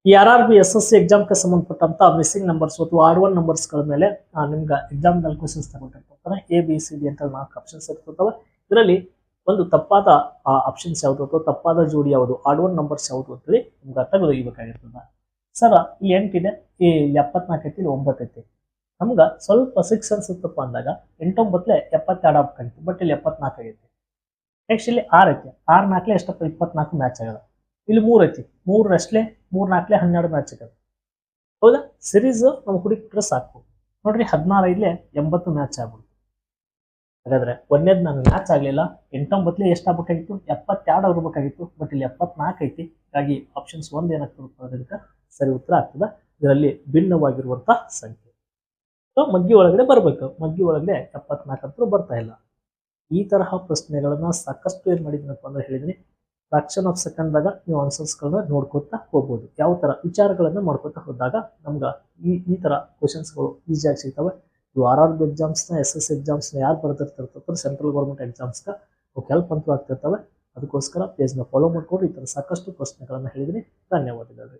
ಈ RRB SSC ಎಕ್ಸಾಮ್ಗೆ ಸಂಬಂಧಪಟ್ಟಂತ ಮಿಸ್ಸಿಂಗ್ ನಂಬರ್ಸ್ ಅಥವಾ ಆಡ್ ಒನ್ ನಂಬರ್ಸ್ಗಳ ಮೇಲೆ ನಿಮ್ಗೆ ಎಕ್ಸಾಮ್ ನಲ್ಲಿ ಕ್ವಶನ್ಸ್ ತಗೊಂಡಿರ್ತಾರೆ. ABCD ಅಂತ 4 ಆಪ್ಷನ್ಸ್ ಇರ್ತವೆ. ಇದರಲ್ಲಿ ಒಂದು ತಪ್ಪಾದ ಆಪ್ಷನ್ಸ್ ಯಾವುದು ಅಥವಾ ತಪ್ಪಾದ ಜೋಡಿ ಯಾವುದು, ಆಡ್ ಒನ್ ನಂಬರ್ಸ್ ಯಾವುದು ಅಂತೇಳಿ ನಿಮ್ಗೆ ತೆಗೆದೊಯ್ಯಬೇಕಾಗಿರ್ತದೆ. ಸರ್ ಇಲ್ಲಿ 8 ಇದೆ, ಇಲ್ಲಿ 74 ಐತಿ, ಇಲ್ಲಿ 9 ಐತಿ. ನಮ್ಗೆ ಸ್ವಲ್ಪ 6 ಅನ್ಸುತ್ತಪ್ಪ ಅಂದಾಗ 8 9 72 ಆಗ್ಬೇಕಾಗಿತ್ತು, ಬಟ್ ಇಲ್ಲಿ 74 ಆಗೈತಿ. ನೆಕ್ಸ್ಟ್ ಇಲ್ಲಿ 6 ಐತಿ, 6 4 ಎಷ್ಟಪ್ಪ 24 ಮ್ಯಾಚ್ ಆಗಲ್ಲ. ಇಲ್ಲಿ 3 ಐತಿ, 3 ರಸ್ಲೆ 3 4 12 ಮ್ಯಾಚ್ ಆಗಲ್ಲ. ಹೌದಾ? ಸಿರೀಸ್ ನಮ್ಗೆ ಹುಡುಕಿಟ್ರೆ ಸಾಕು ನೋಡ್ರಿ, 16 ಐದ್ಲೆ 80 ಮ್ಯಾಚ್ ಆಗ್ಬಿಡ್ತು. ಹಾಗಾದ್ರೆ ಒಂದೇದ್ ನಮ್ಗೆ ಮ್ಯಾಚ್ ಆಗ್ಲಿಲ್ಲ, 8 9 ಎಷ್ಟು ಆಗ್ಬೇಕಾಗಿತ್ತು, 72 ಇರ್ಬೇಕಾಗಿತ್ತು, ಬಟ್ ಇಲ್ಲಿ 74 ಐತಿ. ಹಾಗಾಗಿ ಆಪ್ಷನ್ಸ್ 1 ಏನಾಗ್ತದೆ ಅದಕ್ಕೆ ಸರಿ ಉತ್ತರ ಆಗ್ತದೆ. ಇದರಲ್ಲಿ ಭಿನ್ನವಾಗಿರುವಂತ ಸಂಖ್ಯೆ ಮಗ್ಗಿ ಒಳಗಡೆ ಬರ್ಬೇಕು, ಮಗ್ಗಿ ಒಳಗಡೆ 74 ಅಂತೂ ಬರ್ತಾ ಇಲ್ಲ. ಈ ತರಹ ಪ್ರಶ್ನೆಗಳನ್ನ ಸಾಕಷ್ಟು ಏನ್ ಮಾಡಿದ್ದೀನಪ್ಪ ಅಂದ್ರೆ ಹೇಳಿದೀನಿ. ಫ್ರಾಕ್ಷನ್ ಆಫ್ ಸೆಕೆಂಡ್ದಾಗ ನೀವು ಆನ್ಸರ್ಸ್ಗಳನ್ನ ನೋಡ್ಕೊತಾ ಹೋಗ್ಬೋದು. ಯಾವ ತರ ವಿಚಾರಗಳನ್ನ ಮಾಡ್ಕೊತಾ ಹೋದಾಗ ನಮ್ಗೆ ಈ ತರ ಕ್ವಶನ್ಸ್ಗಳು ಈಸಿಯಾಗಿ ಸಿಗ್ತವೆ. ಇವು RRB ಎಕ್ಸಾಮ್ಸ್ನ SSC ಎಕ್ಸಾಮ್ಸ್ನ ಯಾರು ಬರ್ದಿರ್ತಿರ್ತಾರೆ ಸೆಂಟ್ರಲ್ ಗೌರ್ಮೆಂಟ್ ಎಕ್ಸಾಮ್ಸ್ಗೆ ಅವ್ಕೆ ಹೆಲ್ಪ್ ಅಂತೂ ಆಗ್ತಿರ್ತವೆ. ಅದಕ್ಕೋಸ್ಕರ ಪೇಜ್ನ ಫಾಲೋ ಮಾಡ್ಕೊಂಡು ಈ ಥರ ಸಾಕಷ್ಟು ಪ್ರಶ್ನೆಗಳನ್ನು ಹೇಳಿದ್ದೀನಿ. ಧನ್ಯವಾದಗಳು.